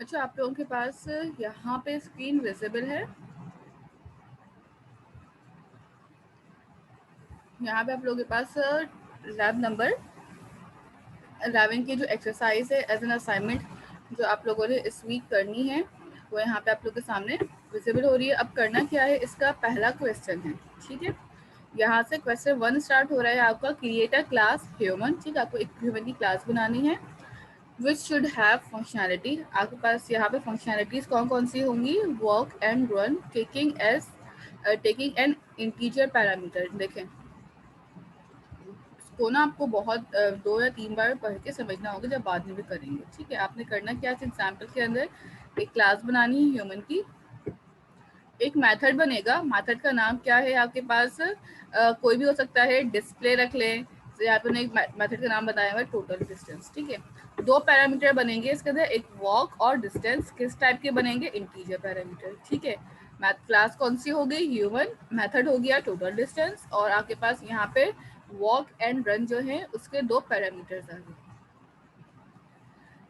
अच्छा, आप लोगों के पास यहाँ पे स्क्रीन विजिबल है? यहाँ पे आप लोगों के पास लैब नंबर 11 की जो एक्सरसाइज है एज एन असाइनमेंट जो आप लोगों ने इस वीक करनी है वो यहाँ पे आप लोग के सामने विजिबल हो रही है। अब करना क्या है, इसका पहला क्वेश्चन है, ठीक है। यहाँ से क्वेश्चन 1 स्टार्ट हो रहा है आपका, क्रिएट अ क्लास ह्यूमन, ठीक है। आपको एक ह्यूमन की क्लास बनानी है विच शुड हैव फंक्शनैलिटी। आपके पास यहाँ पे फंक्शनैलिटीज कौन कौन सी होंगी, walk and run, taking an integer parameter. देखें, इसको ना आपको बहुत 2 या 3 बार पढ़ के समझना होगा, जब बाद में भी करेंगे, ठीक है। आपने करना क्या है, एग्जाम्पल के अंदर एक क्लास बनानी है ह्यूमन की, एक मेथड बनेगा। मेथड का नाम क्या है आपके पास, कोई भी हो सकता है, डिस्प्ले रख लें। तो यहाँ पे एक मेथड का नाम बताया हुआ है टोटल डिस्टेंस, ठीक है। 2 पैरामीटर बनेंगे इसके अंदर, एक वॉक और डिस्टेंस। किस टाइप के बनेंगे, इंटीजर पैरामीटर, ठीक है। मैथ क्लास कौन सी हो गई, ह्यूमन। मेथड हो गया टोटल डिस्टेंस, और आपके पास यहाँ पे वॉक एंड रन जो है उसके 2 पैरामीटर्स आ गए।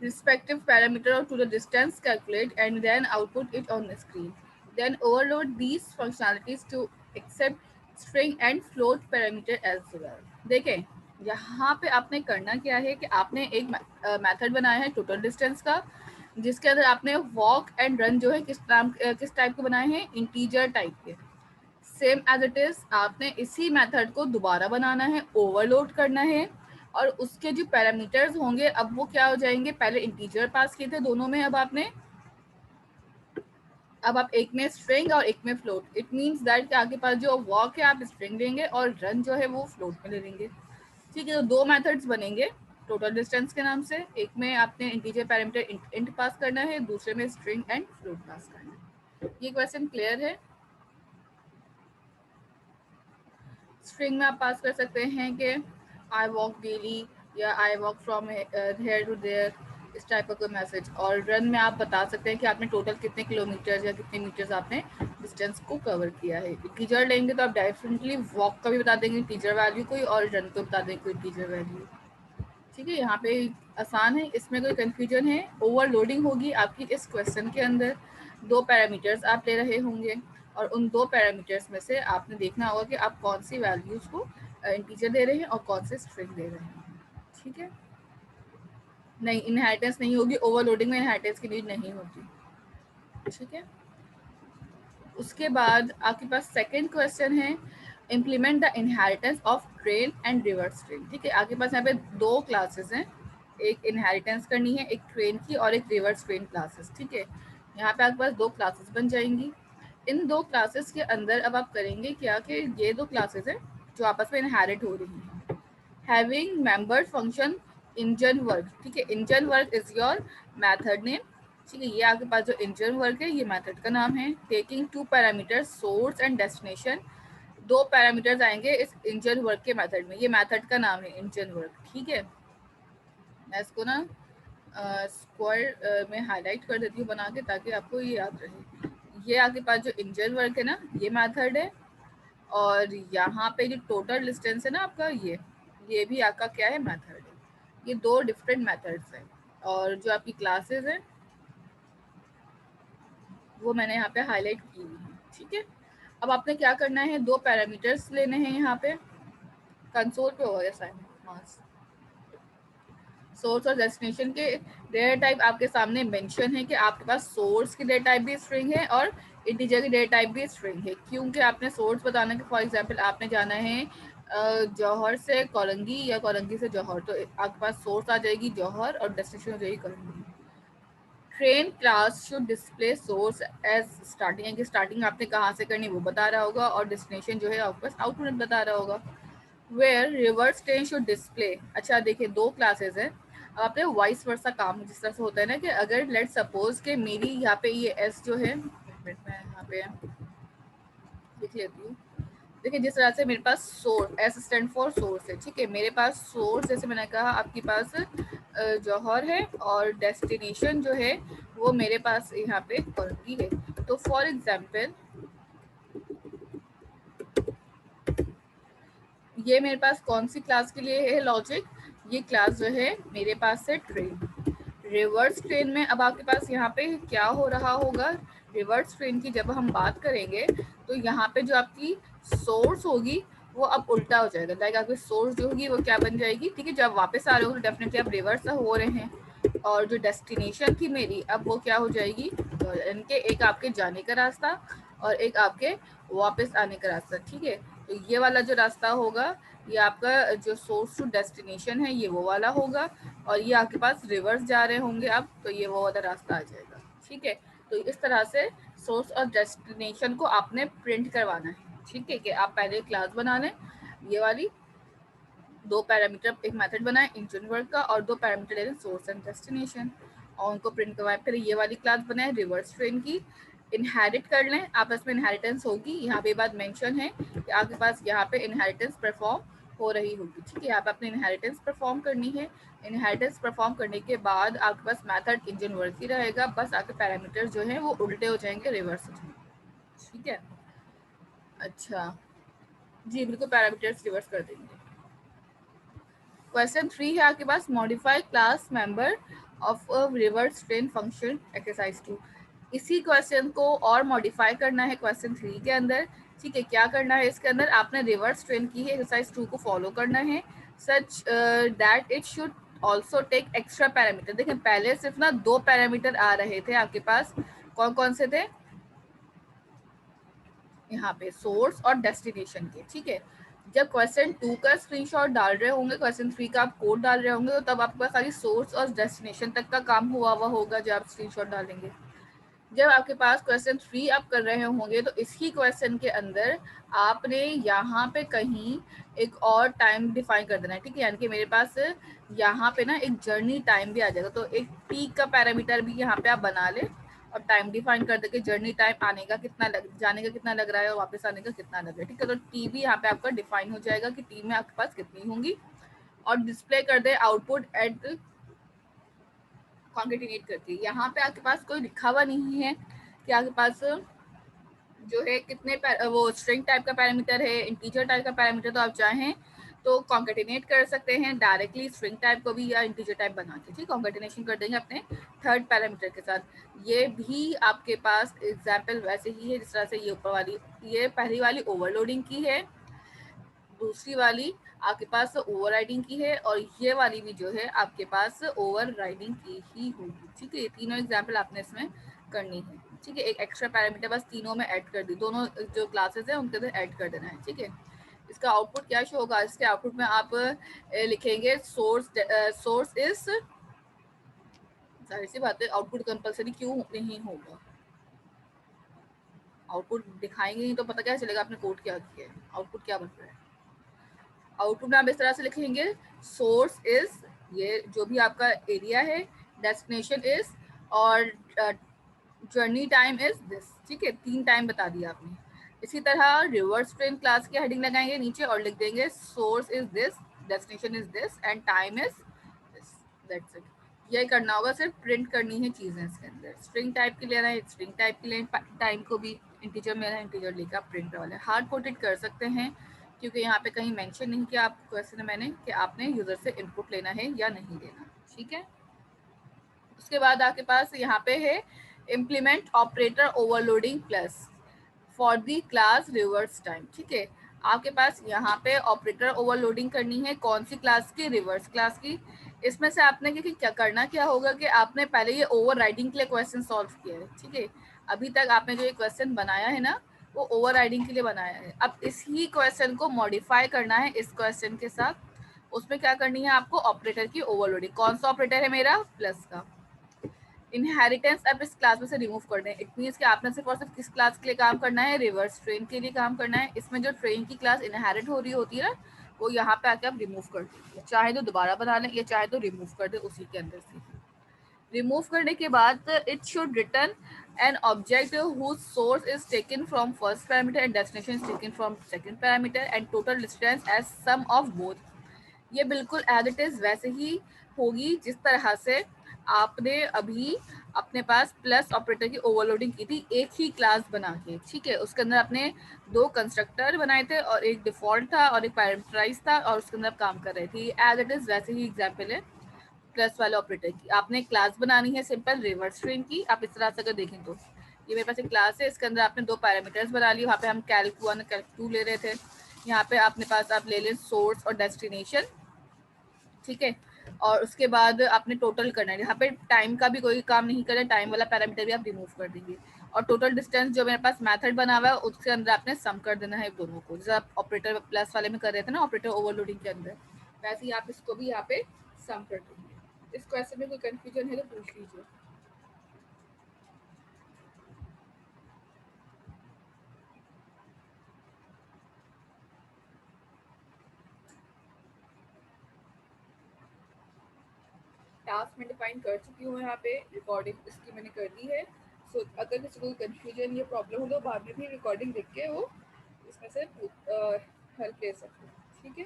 Respective parameter to the distance, calculate and then output it on the screen. Then overload these functionalities to accept string and float parameter as well. देखें, यहाँ पे आपने करना क्या है कि आपने एक मेथड बनाया है टोटल डिस्टेंस का, जिसके अंदर आपने वॉक एंड रन जो है किस टाइप के बनाए हैं, इंटीजर टाइप के। सेम एज इट इज आपने इसी मेथड को दोबारा बनाना है, ओवरलोड करना है, और उसके जो पैरामीटर्स होंगे अब वो क्या हो जाएंगे, पहले इंटीजर पास किए थे दोनों में, अब आप एक में स्ट्रिंग और एक में फ्लोट। इट मीन्स दैट कि आपके पास जो वॉक है आप स्ट्रिंग लेंगे और रन जो है वो फ्लोट में ले लेंगे, ठीक है। तो 2 मेथड्स बनेंगे टोटल डिस्टेंस के नाम से, एक में आपने इंटीजर पैरामीटर इंट पास करना है, दूसरे में स्ट्रिंग एंड फ्लोट पास करना है। ये क्वेश्चन क्लियर है। स्ट्रिंग में आप पास कर सकते हैं कि आई वॉक डेली, या I walk from here to there, इस टाइप का कोई मैसेज। और रन में आप बता सकते हैं कि आपने टोटल कितने किलोमीटर या कितने मीटर्स आपने डिस्टेंस को कवर किया है। टीचर लेंगे तो आप डेफिनेटली वॉक का भी बता देंगे टीचर वैल्यू कोई, और रन को बता देंगे कोई टीचर वैल्यू, ठीक है। यहाँ पे आसान है, इसमें कोई कंफ्यूजन है। ओवरलोडिंग होगी आपकी इस क्वेश्चन के अंदर। 2 पैरामीटर्स आप ले रहे होंगे, और उन 2 पैरामीटर्स में से आपने देखना होगा कि आप कौन सी वैल्यूज को इंटीजर दे रहे हैं और कौन से स्ट्रिंग दे रहे हैं, ठीक है। नहीं, इनहेरिटेंस नहीं होगी, ओवरलोडिंग में इनहेरिटेंस की नीड नहीं होती, ठीक है। उसके बाद आपके पास सेकेंड क्वेश्चन है, implement the inheritance of train and reverse train, ठीक है। आपके पास यहाँ पे 2 क्लासेस हैं, एक इनहेरिटेंस करनी है एक ट्रेन की, और एक रिवर्स ट्रेन क्लासेस, ठीक है। यहाँ पे आपके पास 2 क्लासेस बन जाएंगी। इन 2 क्लासेस के अंदर अब आप करेंगे क्या कि ये 2 क्लासेस हैं जो आपस में इनहेरिट हो रही हैं। Having membered function engine work, ठीक है। Engine work is your method name, ठीक है। ये आपके पास जो इंजन वर्क है ये मेथड का नाम है। Taking 2 parameters source and destination, 2 parameters आएंगे इस इंजन वर्क के मेथड में, ये मेथड का नाम है इंजन वर्क, ठीक है। मैं इसको ना स्क्वायर में हाईलाइट कर देती हूँ बना के, ताकि आपको ये याद रहे। ये आपके पास जो इंजन वर्क है ना, ये मेथड है, और यहाँ पे जो टोटल डिस्टेंस है ना आपका, ये भी आपका क्या है, मेथड है। ये 2 डिफरेंट मेथड्स हैं, और जो आपकी क्लासेस हैं वो मैंने यहाँ पे हाईलाइट की हुई है, ठीक है। अब आपने क्या करना है, 2 पैरामीटर्स लेने हैं, यहाँ पे कंसोल पे होगा असाइनमेंट मार्क्स। सोर्स और डेस्टिनेशन के डेटा टाइप आपके सामने मेंशन है कि आपके पास सोर्स की डेटा टाइप भी स्ट्रिंग है और इंटीजर की डेटा टाइप भी स्ट्रिंग है। क्योंकि आपने सोर्स बताना कि फॉर एग्जांपल आपने जाना है जौहर से कोलंगी या कोलंगी से जौहर, तो आपके पास सोर्स आ जाएगी जौहर और डेस्टिनेशन हो जाएगी कोलंगी। Train class should display source as starting, यानी कि स्टार्टिंग आपने कहाँ से करनी वो बता रहा होगा, और डेस्टिनेशन जो है आपके पास आउटपुट बता रहा होगा। Where reverse train should display, अच्छा देखिए 2 क्लासेस है। अब आपने वाइस वर्सा काम जिस तरह से होता है ना, कि अगर लेट सपोज के मेरी यहाँ पे ये एस जो है, एक मिनट में यहाँ पे लिख लेती हूँ। देखिए जिस तरह से मेरे पास source, S stand for source है, ठीक है। मेरे पास सोर्स जैसे मैंने कहा आपके पास जौहर है, और डेस्टिनेशन जो है वो मेरे पास यहाँ पे कोलंगी है। तो फॉर एग्जाम्पल ये मेरे पास कौन सी क्लास के लिए है लॉजिक, ये क्लास जो है मेरे पास है ट्रेन। रिवर्स ट्रेन में अब आपके पास यहाँ पे क्या हो रहा होगा, रिवर्स ट्रेन की जब हम बात करेंगे तो यहाँ पे जो आपकी सोर्स होगी वो अब उल्टा हो जाएगा। लाइक आपकी सोर्स जो होगी वो क्या बन जाएगी, ठीक है, जब वापस आ रहे हो तो डेफिनेटली आप रिवर्स हो रहे हैं, और जो डेस्टिनेशन थी मेरी अब वो क्या हो जाएगी, इनके एक आपके जाने का रास्ता और एक आपके वापस आने का रास्ता, ठीक है। तो ये वाला जो रास्ता होगा ये आपका जो सोर्स टू डेस्टिनेशन है ये वो वाला होगा, और ये आपके पास रिवर्स जा रहे होंगे अब, तो ये वो वाला रास्ता आ जाएगा, ठीक है। तो इस तरह से सोर्स और डेस्टिनेशन को आपने प्रिंट करवाना है, ठीक है, कि आप पहले क्लास बना लें ये वाली, दो पैरामीटर एक मेथड बनाए इंजन वर्क का, और दो पैरामीटर ले लें सोर्स एंड डेस्टिनेशन, और उनको प्रिंट करवाएं। फिर ये वाली क्लास बनाए रिवर्स ट्रेन की, इनहेरिट कर लें, आपस में इनहेरिटेंस होगी, यहाँ पे बात मेंशन है कि आपके पास यहाँ पे इनहेरिटेंस परफॉर्म हो रही होगी, ठीक है। यहाँ पे अपने इनहेरिटेंस परफॉर्म करनी है, इनहेरिटेंस परफॉर्म करने के बाद आपके पास मेथड इंजन वर्क ही रहेगा, बस आपके पैरामीटर जो है वो उल्टे हो जाएंगे, रिवर्स हो जाएंगे, ठीक है। अच्छा जी, बिल्कुल पैरामीटर्स रिवर्स कर देंगे। क्वेश्चन 3 है आपके पास, modify class member of a reverse train function exercise 2। इसी क्वेश्चन को और मॉडिफाई करना है क्वेश्चन 3 के अंदर, ठीक है। क्या करना है इसके अंदर, आपने रिवर्स ट्रेन की है एक्सरसाइज 2 को फॉलो करना है, such that it should also take extra parameter. देखें पहले सिर्फ ना दो पैरामीटर आ रहे थे आपके पास, कौन कौन से थे, यहाँ पे सोर्स और डेस्टिनेशन के, ठीक है। जब क्वेश्चन 2 का स्क्रीनशॉट डाल रहे होंगे, क्वेश्चन 3 का आप कोड डाल रहे होंगे, तो तब आपके पास खाली सोर्स और डेस्टिनेशन तक का काम हुआ हुआ होगा जब आप स्क्रीनशॉट डालेंगे। जब आपके पास क्वेश्चन 3 आप कर रहे होंगे तो इसी क्वेश्चन के अंदर आपने यहाँ पे कहीं एक और टाइम डिफाइन कर देना है, ठीक है। यानी कि मेरे पास यहाँ पे ना एक जर्नी टाइम भी आ जाएगा, तो एक टी का पैरामीटर भी यहाँ पे आप बना ले और टाइम डिफाइन कर दे कि जर्नी टाइम आने का कितना जाने का कितना लग रहा है और वापस आने का कितना लग रहा है, ठीक है। तो टी भी यहाँ पे आपका डिफाइन हो जाएगा कि टी में आपके पास कितनी होंगी, और डिस्प्ले कर दे आउटपुट एट कॉन्केटिनेट करके। यहाँ पे आपके पास कोई लिखा हुआ नहीं है कि आपके पास जो है कितने वो स्ट्रिंग टाइप का पैरामीटर है, इंटीजर टाइप का पैरामीटर, तो आप चाहें तो कॉन्केटिनेट कर सकते हैं डायरेक्टली स्ट्रिंग टाइप को भी या इंटीजर टाइप बना के, ठीक, कॉन्केटिनेशन कर देंगे अपने थर्ड पैरामीटर के साथ। ये भी आपके पास एग्जाम्पल वैसे ही है जिस तरह से ये ऊपर वाली, ये पहली वाली ओवरलोडिंग की है, दूसरी वाली आपके पास ओवरराइडिंग की है, और ये वाली भी जो है आपके पास ओवरराइडिंग की ही होगी, ठीक है। ये तीनों एग्जाम्पल आपने इसमें करनी है, ठीक है। एक एक्स्ट्रा पैरामीटर बस तीनों में ऐड कर दी, दोनों जो क्लासेस है उनके अंदर ऐड कर देना है, ठीक है। इसका आउटपुट क्या शो होगा, इसके आउटपुट में आप लिखेंगे सोर्स इज, जाहिर सी बात है आउटपुट कंपलसरी क्यों नहीं होगा, आउटपुट दिखाएंगे नहीं तो पता क्या चलेगा आपने कोड क्या किया है, आउटपुट क्या बन रहा है। आउटपुट में आप इस तरह से लिखेंगे, सोर्स इज, ये जो भी आपका एरिया है, डेस्टिनेशन इज, और जर्नी टाइम इज दिस, ठीक है। तीन टाइम बता दिया आपने। इसी तरह रिवर्स ट्रेन क्लास की हेडिंग लगाएंगे नीचे और लिख देंगे source is this, destination is this and time is this, that's it. यही करना होगा, सिर्फ प्रिंट करनी है चीजें इसके अंदर। स्ट्रिंग टाइप की लेना है स्ट्रिंग टाइप की लेना, टाइम को भी इंटीजर में इंटीजर लेकर आप प्रिंट वाले हार्ड कोडेड कर सकते हैं, क्योंकि यहाँ पे कहीं मेंशन नहीं किया आप क्वेश्चन में मैंने कि आपने यूजर से इनपुट लेना है या नहीं लेना, ठीक है। उसके बाद आपके पास यहाँ पे है implement operator overloading plus for the class reverse time, ठीक है। आपके पास यहाँ पे ऑपरेटर ओवरलोडिंग करनी है, कौन सी क्लास की, रिवर्स क्लास की। इसमें से आपने क्या करना क्या होगा कि आपने पहले ये ओवरराइडिंग के लिए क्वेश्चन सॉल्व किया है, ठीक है। अभी तक आपने जो ये क्वेश्चन बनाया है ना वो ओवरराइडिंग के लिए बनाया है। अब इसी क्वेश्चन को मॉडिफाई करना है इस क्वेश्चन के साथ, उसमें क्या करनी है आपको, ऑपरेटर की ओवरलोडिंग। कौन सा ऑपरेटर है मेरा, प्लस का। इनहेरिटेंस अब इस क्लास में से रिमूव कर दें, इट मीन्स कि आपने सिर्फ और सिर्फ किस क्लास के लिए काम करना है, रिवर्स ट्रेन के लिए काम करना है। इसमें जो ट्रेन की क्लास इनहेरिट हो रही होती है ना वो यहाँ पे आके आप रिमूव कर दीजिए, चाहे तो दोबारा बना लें या चाहे तो रिमूव कर दे उसी के अंदर से। रिमूव करने के बाद it should return an object whose source is taken from first parameter and destination is taken from second parameter and total distance as sum of both। ये बिल्कुल एज इट इज वैसे ही होगी जिस तरह से आपने अभी अपने पास प्लस ऑपरेटर की ओवरलोडिंग की थी एक ही क्लास बना के, ठीक है। उसके अंदर आपने दो कंस्ट्रक्टर बनाए थे और एक डिफॉल्ट था और एक पैरामीटराइज था और उसके अंदर आप काम कर रहे थे, एज इट इज वैसे ही एग्जाम्पल है। प्लस वाले ऑपरेटर की। आपने क्लास बनानी है सिंपल रिवर्स स्ट्रिंग की। आप इस तरह से अगर देखें तो ये मेरे पास एक क्लास है, इसके अंदर आपने दो पैरामीटर्स बना लिए। वहाँ पे हम कैल्क 1 कैल्क 2 ले रहे थे। यहाँ पे अपने पास आप ले लें सोर्स और डेस्टिनेशन, ठीक है। और उसके बाद आपने टोटल करना है। यहाँ पे टाइम का भी कोई काम नहीं करना, टाइम वाला पैरामीटर भी आप रिमूव कर देंगे। और टोटल डिस्टेंस जो मेरे पास मेथड बना हुआ है उसके अंदर आपने सम कर देना है दोनों को, जैसे आप ऑपरेटर प्लस वाले में कर रहे थे ना ऑपरेटर ओवरलोडिंग के अंदर, वैसे ही आप इसको भी यहाँ पे सम कर देंगे। इस क्वेश्चन में कोई कंफ्यूजन है तो पूछ लीजिए। टास्क में डिफाइन कर चुकी हूँ, यहाँ पे रिकॉर्डिंग इसकी मैंने कर दी है। सो अगर किसी को कंफ्यूजन या प्रॉब्लम हो तो बाद में भी रिकॉर्डिंग देख के वो इसमें से हल ले सकते हैं, ठीक है।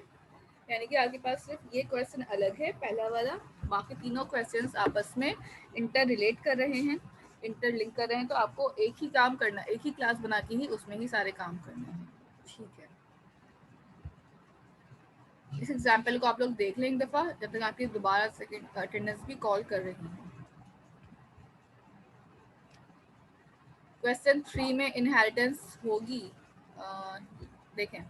यानी कि आपके पास सिर्फ ये क्वेश्चन अलग है पहला वाला, बाकी तीनों क्वेश्चंस आपस में इंटर रिलेट कर रहे हैं, इंटर लिंक कर रहे हैं। तो आपको एक ही काम करना, एक ही क्लास बना के ही उसमें ही सारे काम करने हैं, ठीक है। इस एग्जाम्पल को आप लोग देख लें एक दफ़ा, जब तक आपकी दोबारा सेकेंड अटेंडेंस भी कॉल कर रही है। क्वेश्चन 3 में इनहेरिटेंस होगी। देखें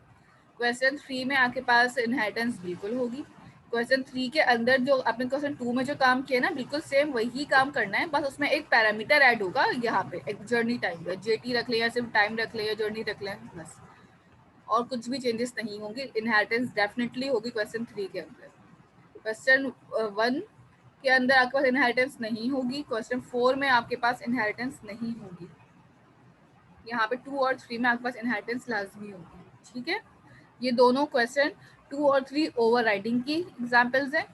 क्वेश्चन 3 में आपके पास इनहेरिटेंस बिल्कुल होगी। क्वेश्चन 3 के अंदर जो आपने क्वेश्चन 2 में जो काम किया ना बिल्कुल सेम वही काम करना है, बस उसमें एक पैरामीटर ऐड होगा। यहाँ पे एक जर्नी टाइम का जेटी रख लें या सिर्फ टाइम रख लें या जर्नी रख लें, बस और कुछ भी चेंजेस नहीं होंगे। इनहेरिटेंस डेफिनेटली होगी क्वेश्चन 3 के अंदर। क्वेश्चन 1 के अंदर आपके पास इनहेरिटेंस नहीं होगी, क्वेश्चन 4 में आपके पास इनहेरिटेंस नहीं होगी। यहाँ पे 2 और 3 में आपके पास इनहेरिटेंस लाजमी होगी, ठीक है। ये दोनों क्वेश्चन 2 और 3 ओवरराइडिंग की एग्जांपल्स हैं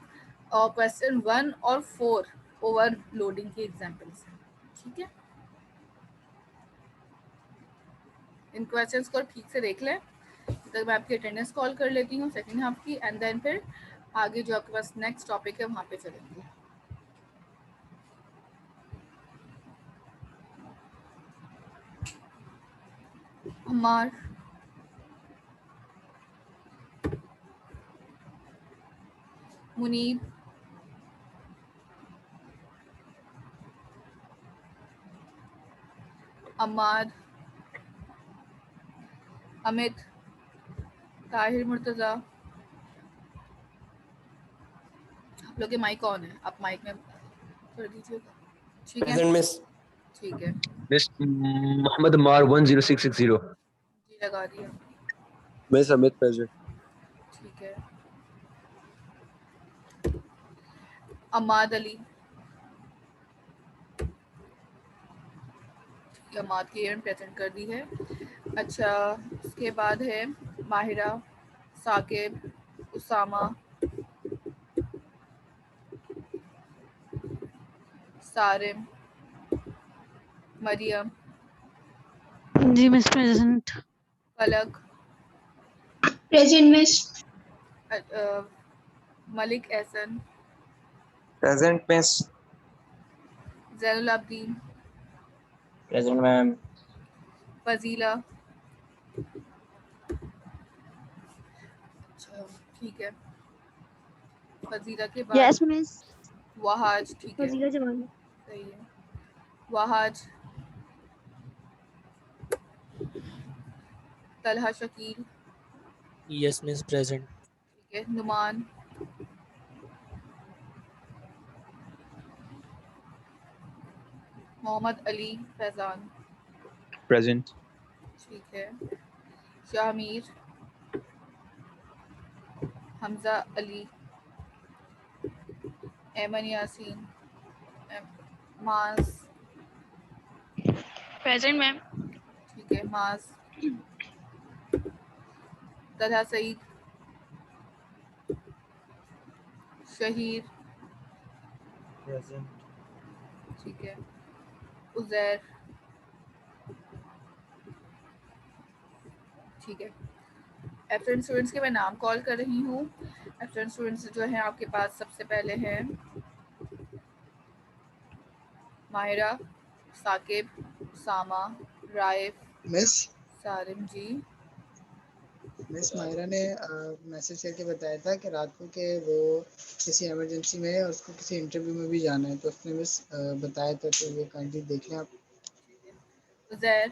और क्वेश्चन 1 और 4 ओवरलोडिंग की एग्जांपल्स हैं, ठीक है। इन क्वेश्चंस को ठीक से देख लें। तक मैं आपकी अटेंडेंस कॉल कर लेती हूँ सेकेंड हाफ की, एंड देन फिर आगे जो आपके पास नेक्स्ट टॉपिक है वहाँ पे चलेंगे। अम्मार, मुनीब, अम्माद, अमित, ताहिर, मुर्तज़ा। आप लोग के माइक ऑन है, आप माइक में कर दीजिएगा, ठीक है। Present miss. ठीक है, मिस मोहम्मद मार 10660। जी लगा दिया, मिस अमित प्रेजेंट। ठीक है। अमाद अली, अमाद की एयर प्रेजेंट कर दी है। अच्छा, उसके बाद है माहिरा, साकिब, उसामा, सारिम, मरियम, जी miss present. Falak, present miss. Malik Ehsan, present miss. Zainul Abideen, present ma'am. Fazila, अच्छा ठीक है। फजीला के बाद यस मिस। वहाज, ठीक है फजीला जवान। सही है। Wahaj, Talha Shakeel, yes miss present. ठीक है। नुमान, मोहम्मद अली फैजान, प्रेजेंट। ठीक है। शाहमीर, हमजा अली, एमन यासीन, माज, प्रेजेंट मैम। ठीक है। माज, तलहा सईद, शहीर, प्रेजेंट। ठीक है। उजैर, ठीक है। एब्सेंट स्टूडेंट्स के मैं नाम कॉल कर रही हूँ। एब्सेंट स्टूडेंट्स जो हैं आपके पास सबसे पहले हैं माहिरा, साकिब, सामा, राइफ, मिस सारिम जी, मिस मायरा ने मैसेज करके बताया था कि रात को कि वो किसी इमरजेंसी में है और उसको किसी इंटरव्यू में भी जाना है, तो उसने मिस बताया था, तो ये काइंडली देख लें आप। उज़ैर,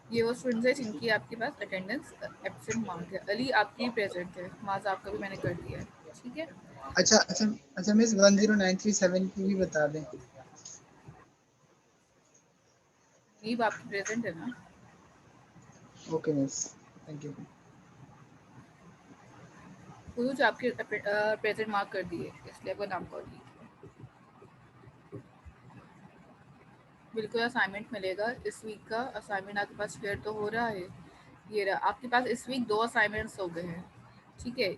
ये वो स्टूडेंट्स है जिनकी आपके पास अटेंडेंस एब्सेंट मार्क है। अली आपकी प्रेजेंट है, माज आपका भी मैंने कर दिया है, ठीक है। अच्छा अच्छा अच्छा मिस 10937 की भी बता दें। नीब आपकी प्रेजेंट है ना? Okay miss, thank you. कुछ आपके प्रेजेंट मार्क कर दिए, इसलिए आपका नाम कॉल लिया। बिल्कुल असाइनमेंट मिलेगा इस वीक का। असाइनमेंट आपके पास शेयर तो हो रहा है, ये रहा आपके पास। इस वीक 2 असाइनमेंट्स हो गए हैं, ठीक है।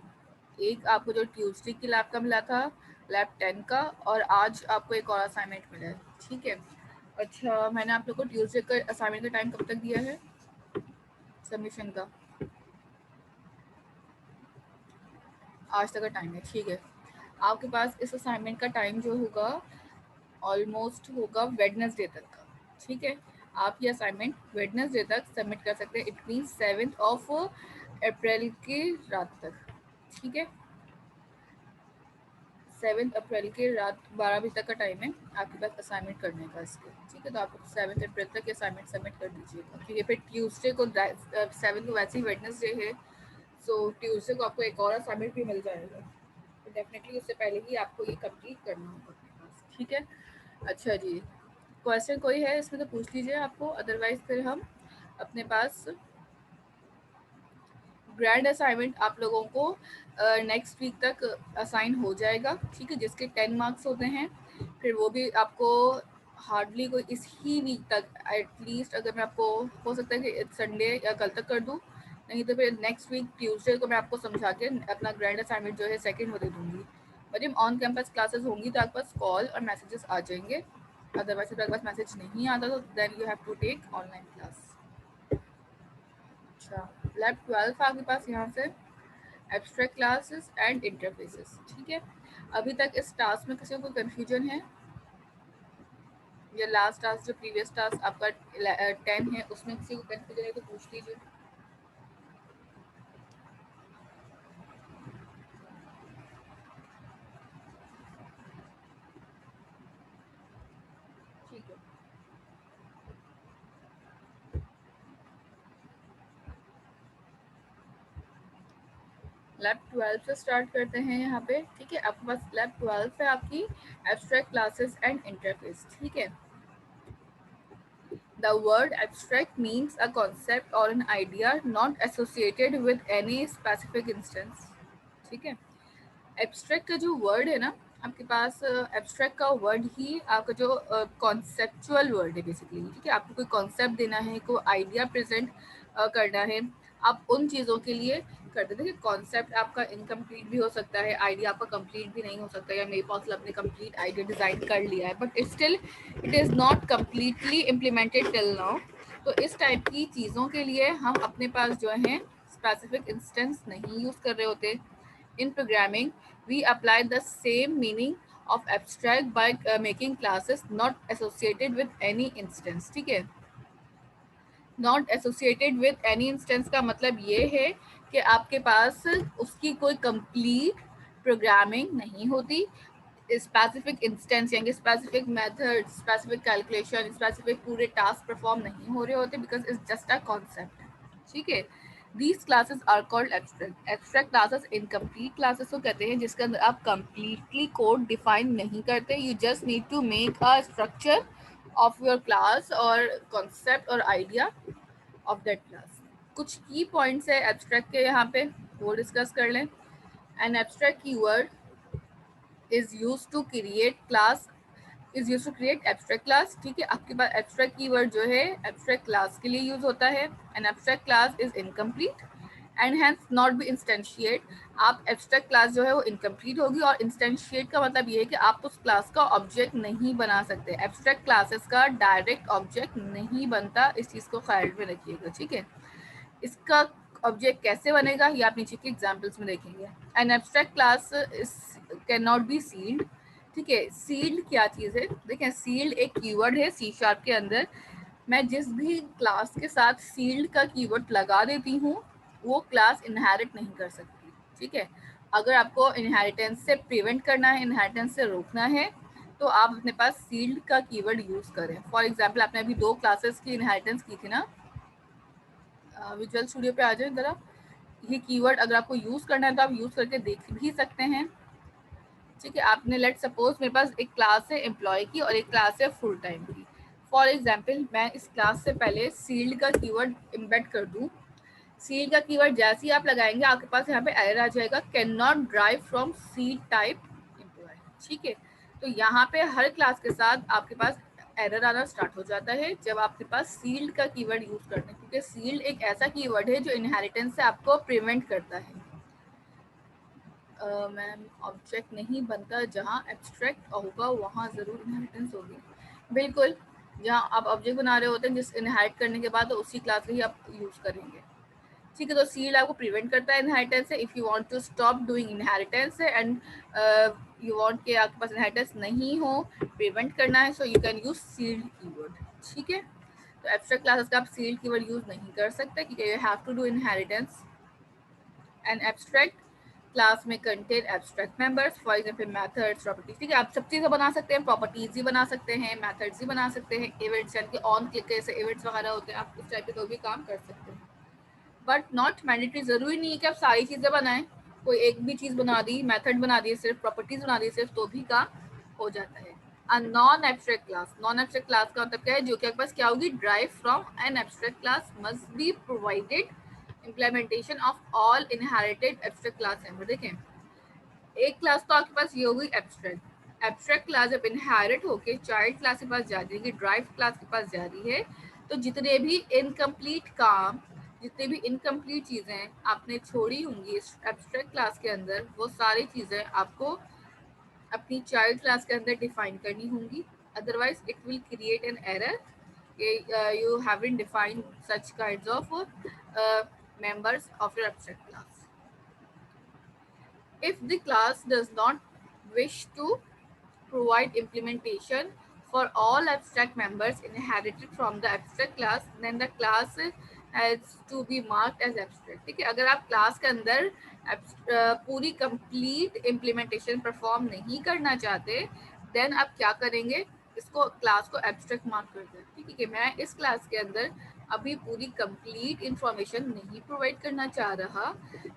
एक आपको जो ट्यूसडे की लैब का मिला था, लैब 10 का, और आज आपको एक और असाइनमेंट मिला है, ठीक है। अच्छा, मैंने आप लोग को ट्यूसडे का असाइनमेंट का टाइम कब तक दिया है सबमिशन का? आज तक का टाइम है, ठीक है। आपके पास इस असाइनमेंट का टाइम जो होगा ऑलमोस्ट होगा वेडनेसडे तक का, ठीक है। आप ये असाइनमेंट वेडनेसडे तक सबमिट कर सकते हैं। इट मीन 7 अप्रैल की रात तक, ठीक है। 7 अप्रैल के रात 12 बजे तक का टाइम है आपके पास असाइनमेंट करने का इसके, ठीक है। तो आप 7 अप्रैल तक ये असाइनमेंट सबमिट कर दीजिएगा, ठीक है। फिर ट्यूसडे को 7 को वैसे ही वेडनेसडे है, सो ट्यूसडे को आपको एक और असाइनमेंट भी मिल जाएगा, तो डेफिनेटली उससे पहले ही आपको ये कंप्लीट करना होगा अपने पास, ठीक है। अच्छा जी, क्वेश्चन कोई है इसमें तो पूछ लीजिए आपको, अदरवाइज फिर हम अपने पास ग्रैंड असाइनमेंट आप लोगों को नेक्स्ट वीक तक असाइन हो जाएगा, ठीक है, जिसके 10 मार्क्स होते हैं। फिर वो भी आपको हार्डली कोई इस ही वीक तक, एटलीस्ट अगर मैं आपको हो सकता है कि संडे या कल तक कर दूं, नहीं तो फिर नेक्स्ट वीक ट्यूसडे को मैं आपको समझा के अपना ग्रैंड असाइनमेंट जो है सेकंड वो दे दूंगी। और जब ऑन कैंपस क्लासेस होंगी तो आपके पास कॉल और मैसेजेस आ जाएंगे, अदरवाइज अगर आपके पास मैसेज नहीं आता तो then you have to take online class. अच्छा, लैब 12 आपके पास यहाँ से एब्स्ट्रैक्ट क्लासेस एंड इंटरफेसेस, ठीक है। अभी तक इस टास्क में किसी को कोई कंफ्यूजन है? या लास्ट टास्क जो प्रीवियस टास्क आपका 10 है उसमें किसी को कंफ्यूजन है तो पूछ लीजिए। ठीक है, लैब 12 से स्टार्ट करते हैं यहाँ पे, ठीक है। आपके पास लैब 12 है आपकी एब्स्ट्रैक्ट क्लासेस एंड इंटरफेस, ठीक है। The word abstract means a concept or an idea not associated with any specific instance, ठीक है। एब्स्ट्रैक्ट का जो वर्ड है ना आपके पास, एब्स्ट्रैक्ट का वर्ड ही आपका जो कॉन्सेप्चुअल वर्ड है बेसिकली, ठीक है। आपको कोई कॉन्सेप्ट देना है, कोई आइडिया प्रेजेंट करना है, आप उन चीज़ों के लिए करते थे कि कॉन्सेप्ट आपका इनकम्प्लीट भी हो सकता है, आइडिया आपका कंप्लीट भी नहीं हो सकता, या मेरे पास आपने कंप्लीट आइडिया डिज़ाइन कर लिया है but still it is not completely implemented till now. तो इस टाइप की चीज़ों के लिए हम अपने पास जो है स्पेसिफिक इंस्टेंस नहीं यूज़ कर रहे होते। In programming, we apply the same meaning of abstract by making classes not associated with any instance, ठीक है। Not associated with any instance का मतलब ये है कि आपके पास उसकी कोई complete programming नहीं होती, स्पेसिफिक इंस्टेंस यानी specific method, specific calculation, specific पूरे टास्क परफॉर्म नहीं हो रहे होते, because it's just a concept, ठीक है। These classes are called abstract. Abstract classes incomplete classes को कहते हैं जिसके अंदर आप completely code define नहीं करते, you just need to make a structure of your class और concept और idea of that class. कुछ key points है abstract के यहाँ पे, वो डिस्कस कर लें। An abstract keyword is used to create class abstract class, ठीक है। आपके पास abstract keyword जो है abstract class के लिए यूज होता है। An abstract class is incomplete and hence not be instantiate. आप abstract class जो है वो incomplete होगी, और instantiate का मतलब ये है कि आप उस class का object नहीं बना सकते। abstract classes का direct object नहीं बनता, इस चीज़ को ख्याल में रखिएगा, ठीक है। इसका ऑब्जेक्ट कैसे बनेगा ये आप नीचे के एग्जांपल्स में देखेंगे। An abstract class can not be sealed, ठीक है। सील्ड क्या चीज़ है, देखें, सील्ड एक कीवर्ड है सी शार्प के अंदर, मैं जिस भी क्लास के साथ सील्ड का कीवर्ड लगा देती हूँ वो क्लास इनहेरिट नहीं कर सकती, ठीक है। अगर आपको इनहेरिटेंस से प्रिवेंट करना है, इनहेरिटेंस से रोकना है, तो आप अपने पास सील्ड का कीवर्ड यूज करें। फॉर एग्जांपल आपने अभी 2 क्लासेस की इनहेरिटेंस की थी ना, विजुअल स्टूडियो पे आ जाए जरा। ये कीवर्ड अगर आपको यूज करना है तो आप यूज करके देख भी सकते हैं, ठीक है। आपने लेट सपोज मेरे पास एक क्लास है एम्प्लॉय की और एक क्लास है फुल टाइम की। फॉर एग्जांपल मैं इस क्लास से पहले सील्ड का कीवर्ड एम्बेड कर दूं। सील्ड का कीवर्ड जैसे ही आप लगाएंगे आपके पास यहाँ पे एरर आ जाएगा, can not drive from sealed type employee, ठीक है। तो यहाँ पे हर क्लास के साथ आपके पास एरर आना स्टार्ट हो जाता है जब आपके पास सील्ड का कीवर्ड यूज करते हैं, क्योंकि सील्ड एक ऐसा कीवर्ड है जो इनहेरिटेंस से आपको प्रिवेंट करता है। मैम ऑब्जेक्ट नहीं बनता, जहाँ एब्स्ट्रैक्ट होगा वहाँ ज़रूर इनहेरिटेंस होगी। बिल्कुल, जहाँ आप ऑब्जेक्ट बना रहे होते हैं जिस इनहेरिट करने के बाद तो उसी क्लास का ही आप यूज़ करेंगे, ठीक है। तो सील्ड आपको प्रिवेंट करता है इनहेरिटेंस से। If you want to stop doing inheritance and you want के आपके पास इनहेरिटेंस नहीं हो, प्रिवेंट करना है, so you can use sealed keyword, ठीक है। तो एब्स्ट्रैक्ट क्लासेस का आप सील्ड कीवर्ड यूज नहीं कर सकते क्योंकि you have to do inheritance. And abstract class में contain abstract members, for example methods, properties, ठीक है। आप सब चीज़ें बना सकते हैं, प्रॉपर्टीज भी बना सकते हैं, मेथड्स भी बना सकते हैं, इवेंट्स यानी कि ऑन क्लिक कैसे इवेंट्स वगैरह होते हैं, आप इस टाइप के कोई भी काम कर सकते हैं। बट नॉट मैंडेटरी, ज़रूरी नहीं है कि आप सारी चीज़ें बनाएं। कोई एक भी चीज़ बना दी, मेथड बना दी, सिर्फ प्रॉपर्टीज बना दी सिर्फ, तो भी काम हो जाता है। Non abstract class, non abstract class का मतलब क्या है, जो कि आपके पास क्या होगी, drive from N abstract class, must be provided implementation of all inherited abstract class member. देखें, एक क्लास तो आपके पास ये होगी एब्स्ट्रैक्ट। एब्स्ट्रैक्ट क्लास जब इनहेरिट होके चाइल्ड क्लास के पास जा रही है, ड्राइव क्लास के पास जा रही है, तो जितने भी इनकम्प्लीट काम, जितने भी इनकम्प्लीट चीज़ें आपने छोड़ी होंगी इस एब्स्ट्रैक्ट क्लास के अंदर, वो सारी चीज़ें आपको अपनी चाइल्ड क्लास के अंदर डिफाइन करनी होंगी। Otherwise it will create an error, you haven't defined such kinds of members of your abstract class. If the class does not wish to provide implementation for all abstract members inherited from the abstract class, then the class has to be marked as abstract, ठीक है। अगर आप class के अंदर पूरी complete implementation perform नहीं करना चाहते, देन आप क्या करेंगे, इसको क्लास को एब्स्ट्रैक्ट मार्क कर दें, ठीक है। कि मैं इस क्लास के अंदर अभी पूरी कंप्लीट इंफॉर्मेशन नहीं प्रोवाइड करना चाह रहा,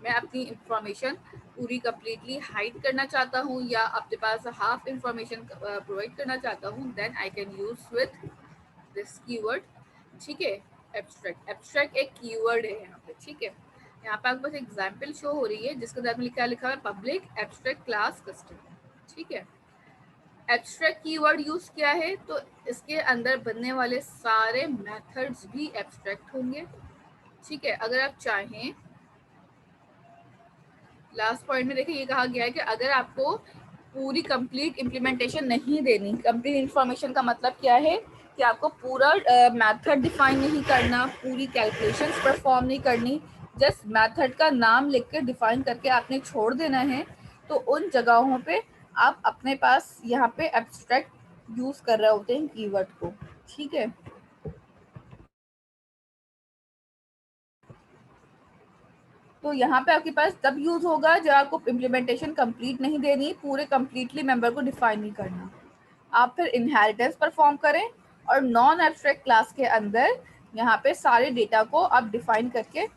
मैं अपनी इंफॉर्मेशन पूरी कंप्लीटली हाइड करना चाहता हूँ या अपने पास हाफ इंफॉर्मेशन प्रोवाइड करना चाहता हूँ, then I can use with this keyword, ठीक है। एब्स्ट्रैक्ट, एब्स्ट्रैक्ट एक कीवर्ड है यहाँ पे, ठीक है। यहाँ पे आपके पास एग्जाम्पल शो हो रही है जिसके अंदर लिखा है पब्लिक एब्स्ट्रैक्ट क्लास कस्टम, ठीक है। एब्स्ट्रैक्ट कीवर्ड यूज किया है तो इसके अंदर बनने वाले सारे मेथड्स भी एब्स्ट्रैक्ट होंगे, ठीक है। अगर आप चाहें, लास्ट पॉइंट में देखिए ये कहा गया है कि अगर आपको पूरी कंप्लीट इम्प्लीमेंटेशन नहीं देनी, कंप्लीट इंफॉर्मेशन का मतलब क्या है कि आपको पूरा मेथड डिफाइन नहीं करना, पूरी कैलकुलेशंस परफॉर्म नहीं करनी, जस्ट मेथड का नाम लिख के डिफाइन करके आपने छोड़ देना है, तो उन जगहों पे आप अपने पास यहाँ पे एब्स्ट्रैक्ट यूज कर रहे होते हैं कीवर्ड को, ठीक है। तो यहाँ पे आपके पास तब यूज होगा जब आपको इम्प्लीमेंटेशन कंप्लीट नहीं देनी, पूरे कंप्लीटली मेंबर को डिफाइन नहीं करना, आप फिर इनहेरिटेंस परफॉर्म करें और नॉन एब्स्ट्रैक्ट क्लास के अंदर यहाँ पे सारे डेटा को आप डिफाइन करके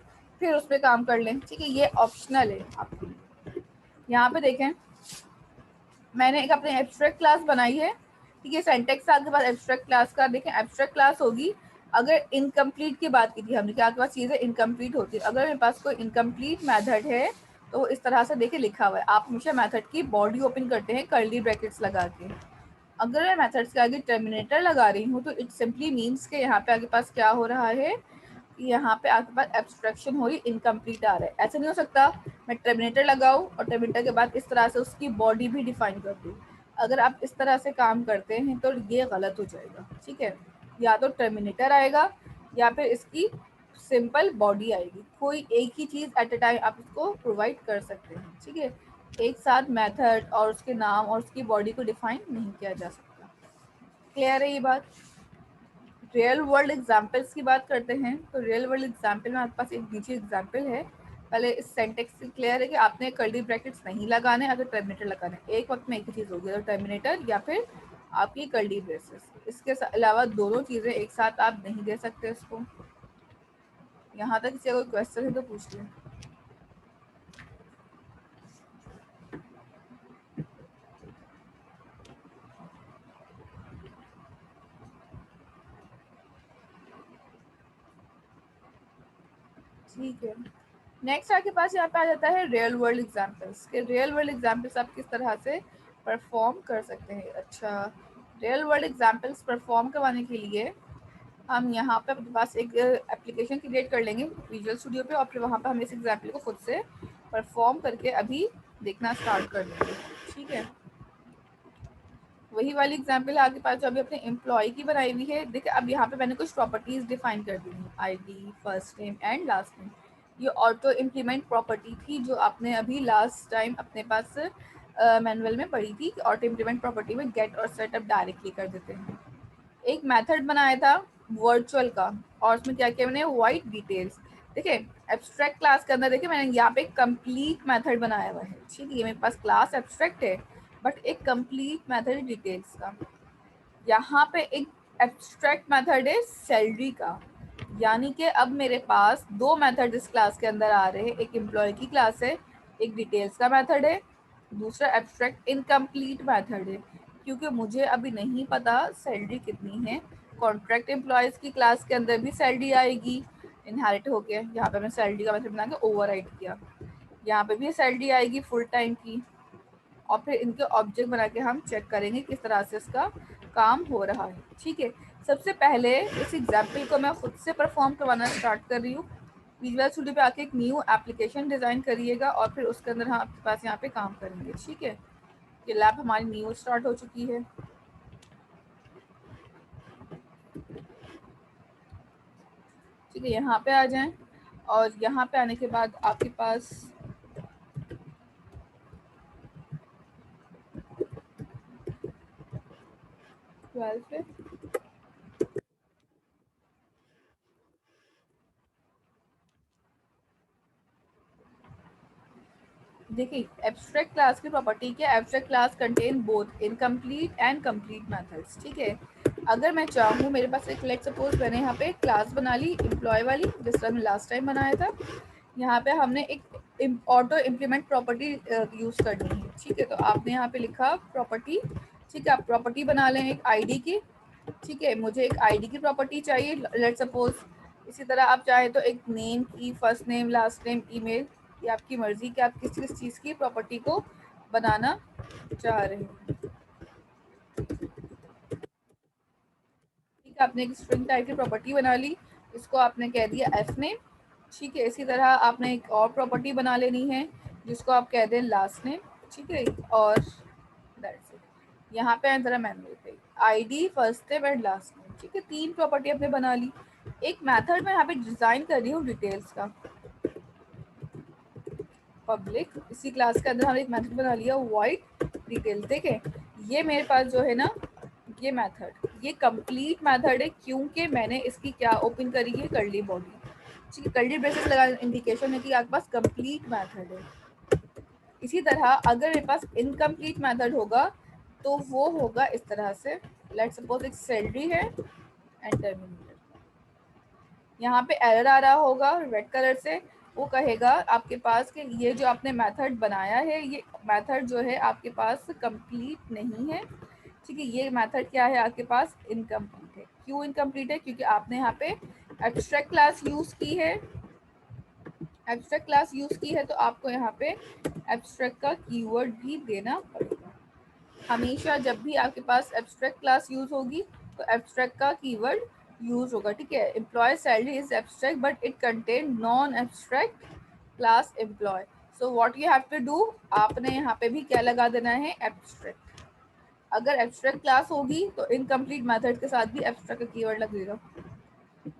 फिर उस पर काम कर लें, ठीक है। ये ऑप्शनल है आपके लिए। यहाँ पे देखें, मैंने एक अपने एब्स्ट्रैक्ट क्लास बनाई है, ठीक है। सिंटैक्स आपके पास एब्स्ट्रैक्ट क्लास का, देखें एब्स्ट्रैक्ट क्लास होगी अगर इनकम्प्लीट की बात की थी हमने कि आपके पास चीज़ें इनकम्प्लीट होती है। अगर मेरे पास कोई इनकम्प्लीट मेथड है तो इस तरह से देखिए लिखा हुआ है, आप हमेशा मेथड की बॉडी ओपन करते हैं कर्ली ब्रैकेट्स लगा के। अगर मैं मेथड्स के आगे टर्मिनेटर लगा रही हूँ तो इट सिंपली मीन्स के यहाँ पे आपके पास क्या हो रहा है, यहाँ पे आपके पास एब्स्ट्रैक्शन हो रही, इनकम्प्लीट आ रहा है। ऐसा नहीं हो सकता मैं टर्मिनेटर लगाऊँ और टर्मिनेटर के बाद इस तरह से उसकी बॉडी भी डिफाइन कर दूँ। अगर आप इस तरह से काम करते हैं तो ये गलत हो जाएगा, ठीक है। या तो टर्मिनेटर आएगा या फिर इसकी सिंपल बॉडी आएगी, कोई एक ही चीज़ एट अ टाइम आप इसको प्रोवाइड कर सकते हैं, ठीक है। एक साथ मेथड और उसके नाम और उसकी बॉडी को डिफाइन नहीं किया जा सकता। क्लियर है ये बात? रियल वर्ल्ड एग्जाम्पल्स की बात करते हैं। तो रियल वर्ल्ड एग्जाम्पल में आपके पास एक नीचे एग्जाम्पल है। पहले इस सेंटेक्स से क्लियर है कि आपने कर्ली ब्रैकेट्स नहीं लगाने, अगर टर्मिनेटर लगाने एक वक्त में एक ही चीज़ होगी, तो टर्मिनेटर या फिर आपकी कर्ली ब्रेसेस। इसके अलावा दोनों चीज़ें एक साथ आप नहीं दे सकते इसको। यहाँ तक किसी का कोई क्वेश्चन है तो पूछ लें। ठीक है, नेक्स्ट आपके पास यहाँ पे आ जाता है रियल वर्ल्ड एग्जाम्पल्स के। रियल वर्ल्ड एग्जाम्पल्स आप किस तरह से परफॉर्म कर सकते हैं। अच्छा, रियल वर्ल्ड एग्जाम्पल्स परफॉर्म करवाने के लिए हम यहाँ पे अपने पास एक एप्लीकेशन क्रिएट कर लेंगे विजुअल स्टूडियो पे, और फिर वहाँ पे हम इस एग्जाम्पल को खुद से परफॉर्म करके अभी देखना स्टार्ट कर देंगे। ठीक है, वही वाली एग्जाम्पल आपके पास जो अभी अपने एम्प्लॉय की बनाई हुई है। देखिए अब यहाँ पे मैंने कुछ प्रॉपर्टीज डिफाइन कर दी हैं, ID, first name and last name. ये ऑटो इम्प्लीमेंट प्रॉपर्टी थी जो आपने अभी लास्ट टाइम अपने पास मैनुअल में पढ़ी थी। ऑटो इम्प्लीमेंट प्रॉपर्टी में गेट और सेटअप डायरेक्टली कर देते हैं। एक मेथड बनाया था वर्चुअल का, और उसमें क्या किया मैंने, वाइट डिटेल्स। देखिए एब्स्ट्रैक्ट क्लास के अंदर देखिए मैंने यहाँ पे कंप्लीट मेथड बनाया हुआ है। ठीक है, ये मेरे पास क्लास एब्स्ट्रैक्ट है बट एक कंप्लीट मेथड डिटेल्स का। यहाँ पे एक एब्स्ट्रैक्ट मेथड है सैलरी का, यानी कि अब मेरे पास दो मेथड इस क्लास के अंदर आ रहे हैं। एक एम्प्लॉय की क्लास है, एक डिटेल्स का मेथड है, दूसरा एब्स्ट्रैक्ट इनकम्प्लीट मेथड है, क्योंकि मुझे अभी नहीं पता सैलरी कितनी है। कॉन्ट्रैक्ट एम्प्लॉयज़ की क्लास के अंदर भी सैलरी आएगी इनहेरिट होके। यहाँ पे मैं सैलरी का मेथड बना के ओवरराइड किया, यहाँ पे भी सैलरी आएगी फुल टाइम की, और फिर इनके ऑब्जेक्ट बना के हम चेक करेंगे किस तरह से इसका काम हो रहा है। ठीक है, सबसे पहले इस एग्जाम्पल को मैं खुद से परफॉर्म करवाना स्टार्ट कर रही हूँ। विजुअल स्टूडियो पे आके एक न्यू एप्लीकेशन डिज़ाइन करिएगा और फिर उसके अंदर हम आपके पास यहाँ पे काम करेंगे। ठीक है, ये लैब हमारी न्यू स्टार्ट हो चुकी है। ठीक है, यहाँ पे आ जाएं, और यहाँ पे आने के बाद आपके पास पे देखिए एब्स्ट्रैक्ट क्लास की प्रॉपर्टी क्या, abstract class contain both incomplete and complete methods. ठीक है, अगर मैं चाहूँ, मेरे पास एक लेट सपोज मैंने यहाँ पे क्लास बना ली एम्प्लॉय वाली, जिस तरह हमने लास्ट टाइम बनाया था। यहाँ पे हमने एक ऑटो इम्प्लीमेंट प्रॉपर्टी यूज़ करनी है। ठीक है, तो आपने यहाँ पे लिखा प्रॉपर्टी। ठीक है, आप प्रॉपर्टी बना लें एक ID की। ठीक है, मुझे एक ID की प्रॉपर्टी चाहिए लेट सपोज। इसी तरह आप चाहे तो एक नेम की, first name, last name, email, ये आपकी मर्जी कि आप किस किस चीज़ की प्रॉपर्टी को बनाना चाह रहे हैं। ठीक है, आपने एक स्ट्रिंग टाइप की प्रॉपर्टी बना ली, इसको आपने कह दिया एफ नेम। ठीक है, इसी तरह आपने एक और प्रॉपर्टी बना लेनी है जिसको आप कह दें लास्ट नेम। ठीक है, और दैट्स इट। यहाँ पे जरा मैनुअल पे ID, first name and last name. ठीक है, तीन प्रॉपर्टी आपने बना ली। एक मेथड मैं यहाँ पे डिज़ाइन कर रही हूँ डिटेल्स का, पब्लिक। इसी क्लास के अंदर हमने एक मेथड बना लिया वाइट डिटेल। देखें ये मेरे पास जो है ना, ये मेथड, ये कंप्लीट मेथड है क्योंकि मैंने इसकी क्या ओपन करी है, कर्ली बॉडी। ठीक है, कर्ली ब्रेसेस लगा इंडिकेशन है कि आपके पास कंप्लीट मेथड है। इसी तरह अगर मेरे पास इनकम्प्लीट मेथड होगा तो वो होगा इस तरह से। लेट सपोज एक सैलरी है एंड टर्मिनेटर। यहाँ पे एरर आ रहा होगा रेड कलर से, वो कहेगा आपके पास कि ये जो आपने मेथड बनाया है, ये मेथड जो है आपके पास कंप्लीट नहीं है। ठीक है, ये मेथड क्या है आपके पास, इनकम्प्लीट है। क्यों इनकम्प्लीट है, क्योंकि आपने यहाँ पे एब्स्ट्रैक्ट क्लास यूज़ की है। एब्स्ट्रैक्ट क्लास यूज़ की है तो आपको यहाँ पे एब्स्ट्रैक्ट का कीवर्ड भी देना पड़ेगा। हमेशा जब भी आपके पास एब्स्ट्रैक्ट क्लास यूज़ होगी तो एब्स्ट्रैक्ट का कीवर्ड यूज होगा। ठीक है, employee salary is abstract but it contain non abstract class employee. So what you have to do, आपने यहाँ पे भी क्या लगा देना है, एब्स्ट्रैक्ट। अगर एब्स्ट्रैक्ट क्लास होगी तो इनकम्प्लीट मेथड के साथ भी एब्स्ट्रैक्ट का कीवर्ड लगेगा,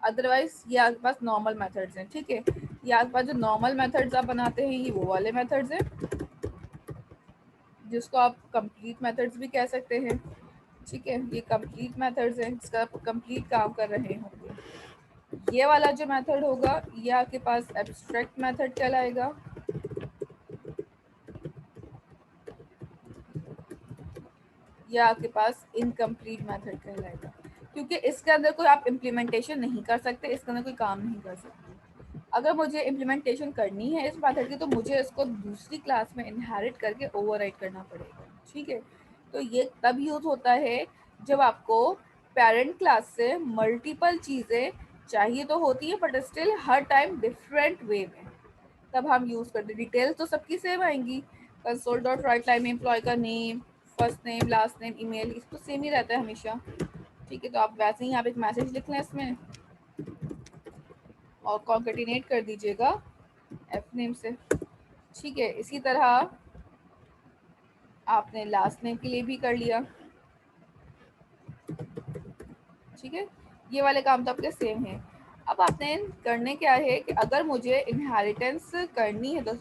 अदरवाइज ये आपके पास नॉर्मल मेथड्स हैं। ठीक है, ये आपके पास जो नॉर्मल मेथड्स आप बनाते हैं ये वो वाले मेथड्स हैं जिसको आप कंप्लीट मेथड्स भी कह सकते हैं। ठीक है, ये कंप्लीट मेथड्स हैं, इसका कंप्लीट काम कर रहे होंगे। ये वाला जो मेथड होगा ये आपके पास एब्स्ट्रैक्ट मेथड कहलाएगा। ये आपके पास इनकम्प्लीट मेथड कहलाएगा, क्योंकि इसके अंदर कोई आप इम्प्लीमेंटेशन नहीं कर सकते, इसके अंदर कोई काम नहीं कर सकते। अगर मुझे इम्प्लीमेंटेशन करनी है इस मेथड की तो मुझे इसको दूसरी क्लास में इनहेरिट करके ओवरराइट करना पड़ेगा। ठीक है, तो ये तब यूज होता है जब आपको पेरेंट क्लास से मल्टीपल चीज़ें चाहिए तो होती है, but still her time different way में, तब हम यूज़ करते हैं। डिटेल्स तो सबकी सेम आएंगी, कंसोल डॉट राइट लाइन में एम्प्लॉय का name, first name, last name, email, इसको सेम ही रहता है हमेशा। ठीक है, तो आप वैसे ही आप एक मैसेज लिख लें इसमें और कॉन्केटिनेट कर दीजिएगा एफ नेम से। ठीक है, इसी तरह आपने लास्ट नेम के लिए भी कर लिया। ठीक है, ये वाले काम तो आपके सेम है। अब आपने करने क्या है कि अगर मुझे इनहेरिटेंस करनी है तो